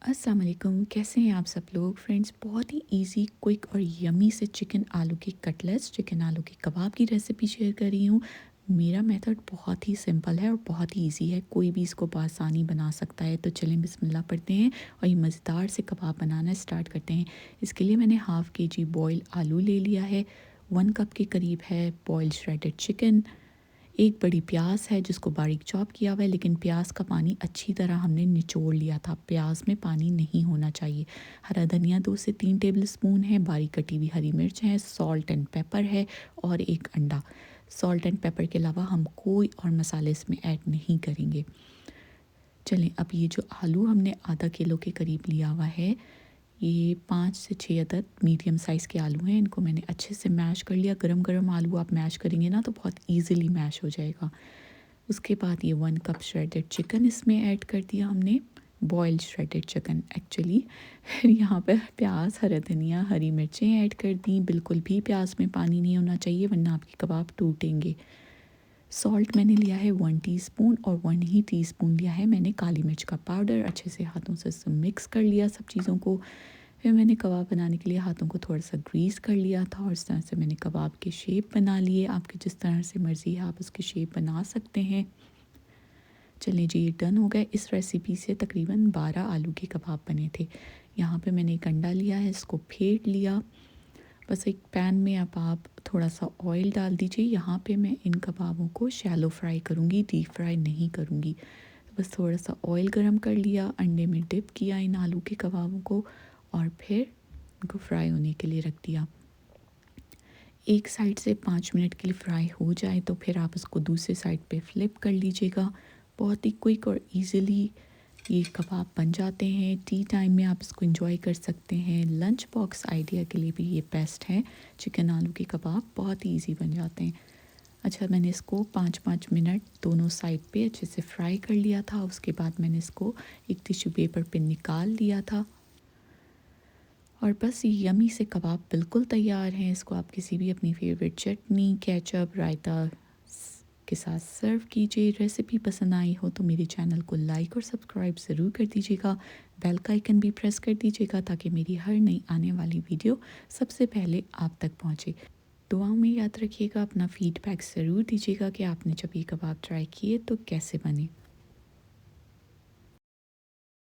अस्सलाम वालेकुम, कैसे हैं आप सब लोग फ्रेंड्स। बहुत ही इजी, क्विक और यमी से चिकन आलू के कटलेट्स, चिकन आलू के कबाब की रेसिपी शेयर कर रही हूँ। मेरा मेथड बहुत ही सिंपल है और बहुत ही इजी है, कोई भी इसको बआसानी बना सकता है। तो चलें बिस्मिल्लाह पढ़ते हैं और ये मज़ेदार से कबाब बनाना स्टार्ट करते हैं। इसके लिए मैंने हाफ़ केजी बॉयल आलू ले लिया है, 1 कप के करीब है बॉयल श्रेडेड चिकन, एक बड़ी प्याज है जिसको बारीक चॉप किया हुआ है, लेकिन प्याज का पानी अच्छी तरह हमने निचोड़ लिया था, प्याज में पानी नहीं होना चाहिए। हरा धनिया 2 से 3 टेबल स्पून है, बारीक कटी हुई हरी मिर्च है, सॉल्ट एंड पेपर है और एक अंडा। सॉल्ट एंड पेपर के अलावा हम कोई और मसाले इसमें ऐड नहीं करेंगे। चलें, अब ये जो आलू हमने आधा किलो के करीब लिया हुआ है, ये 5 से 6 अदद मीडियम साइज़ के आलू हैं। इनको मैंने अच्छे से मैश कर लिया। गरम गरम आलू आप मैश करेंगे ना तो बहुत इजीली मैश हो जाएगा। उसके बाद ये 1 कप श्रेडेड चिकन इसमें ऐड कर दिया हमने, बॉइल्ड श्रेडेड चिकन एक्चुअली। फिर यहाँ पर प्याज, हरा धनिया, हरी मिर्चें ऐड कर दी। बिल्कुल भी प्याज में पानी नहीं होना चाहिए वरना आपके कबाब टूटेंगे। सॉल्ट मैंने लिया है 1 टीस्पून और 1 ही टीस्पून लिया है मैंने काली मिर्च का पाउडर। अच्छे से हाथों से मिक्स कर लिया सब चीज़ों को। फिर मैंने कबाब बनाने के लिए हाथों को थोड़ा सा ग्रीस कर लिया था और इस तरह से मैंने कबाब के शेप बना लिए। आपके जिस तरह से मर्ज़ी है आप उसके शेप बना सकते हैं। चलिए जी, ये डन हो गए। इस रेसिपी से तकरीबन 12 आलू के कबाब बने थे। यहाँ पे मैंने एक अंडा लिया है, इसको फेंट लिया। बस एक पैन में अब आप थोड़ा सा ऑयल डाल दीजिए। यहाँ पे मैं इन कबाबों को शैलो फ्राई करूँगी, डीप फ्राई नहीं करूँगी। तो बस थोड़ा सा ऑयल गरम कर लिया, अंडे में डिप किया इन आलू के कबाबों को और फिर इनको फ्राई होने के लिए रख दिया। एक साइड से 5 मिनट के लिए फ्राई हो जाए तो फिर आप उसको दूसरे साइड पे फ्लिप कर लीजिएगा। बहुत ही क्विक और इजीली ये कबाब बन जाते हैं। टी टाइम में आप इसको एंजॉय कर सकते हैं। लंच बॉक्स आइडिया के लिए भी ये बेस्ट है। चिकन आलू के कबाब बहुत ही इजी बन जाते हैं। अच्छा, मैंने इसको 5-5 मिनट दोनों साइड पे अच्छे से फ्राई कर लिया था। उसके बाद मैंने इसको एक टिश्यू पेपर पे निकाल लिया था और बस ये यमी से कबाब बिल्कुल तैयार हैं। इसको आप किसी भी अपनी फेवरेट चटनी, केचप, रायता के साथ सर्व कीजिए। रेसिपी पसंद आई हो तो मेरे चैनल को लाइक और सब्सक्राइब ज़रूर कर दीजिएगा। बेल का आइकन भी प्रेस कर दीजिएगा ताकि मेरी हर नई आने वाली वीडियो सबसे पहले आप तक पहुँचे। दुआओं में याद रखिएगा, अपना फीडबैक ज़रूर दीजिएगा कि आपने जब ये कबाब ट्राई किए तो कैसे बने।